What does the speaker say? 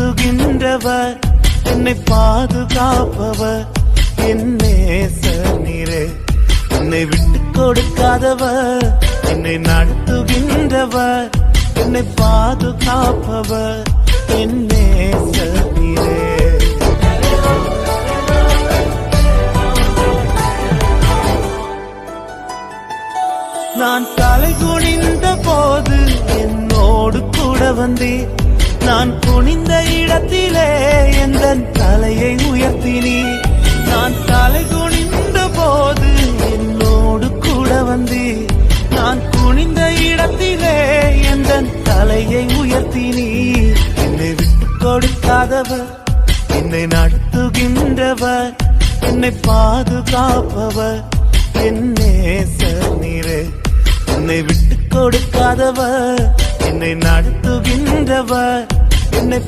நடத்துகின்றவர், என்னை பாதுகாப்பவர், என் நேசர் நீரே. என்னை விட்டு கொடுக்காதவர், என்னை நடத்துகின்றவர், என்னை பாதுகாப்பவர், என் நேசர் நீரே. நான் தலை குனிந்த போது என்னோடு கூட வந்தீர். நான் குனிந்த இடத்திலே எந்தன் தலையை உயர்த்தினீர். நான் தலை குனிந்த போது என்னோடு கூட வந்தீர். நான் குனிந்த இடத்திலே எந்தன் தலையை உயர்த்தினீர். என்னை விட்டு கொடுக்காதவர், என்னை நடத்துகின்றவர், என்னை பாதுகாப்பவர், என் நேசர் நீரே. என்னை விட்டு கொடுக்காதவர், என்னை நடத்துகின்றவர், என்னை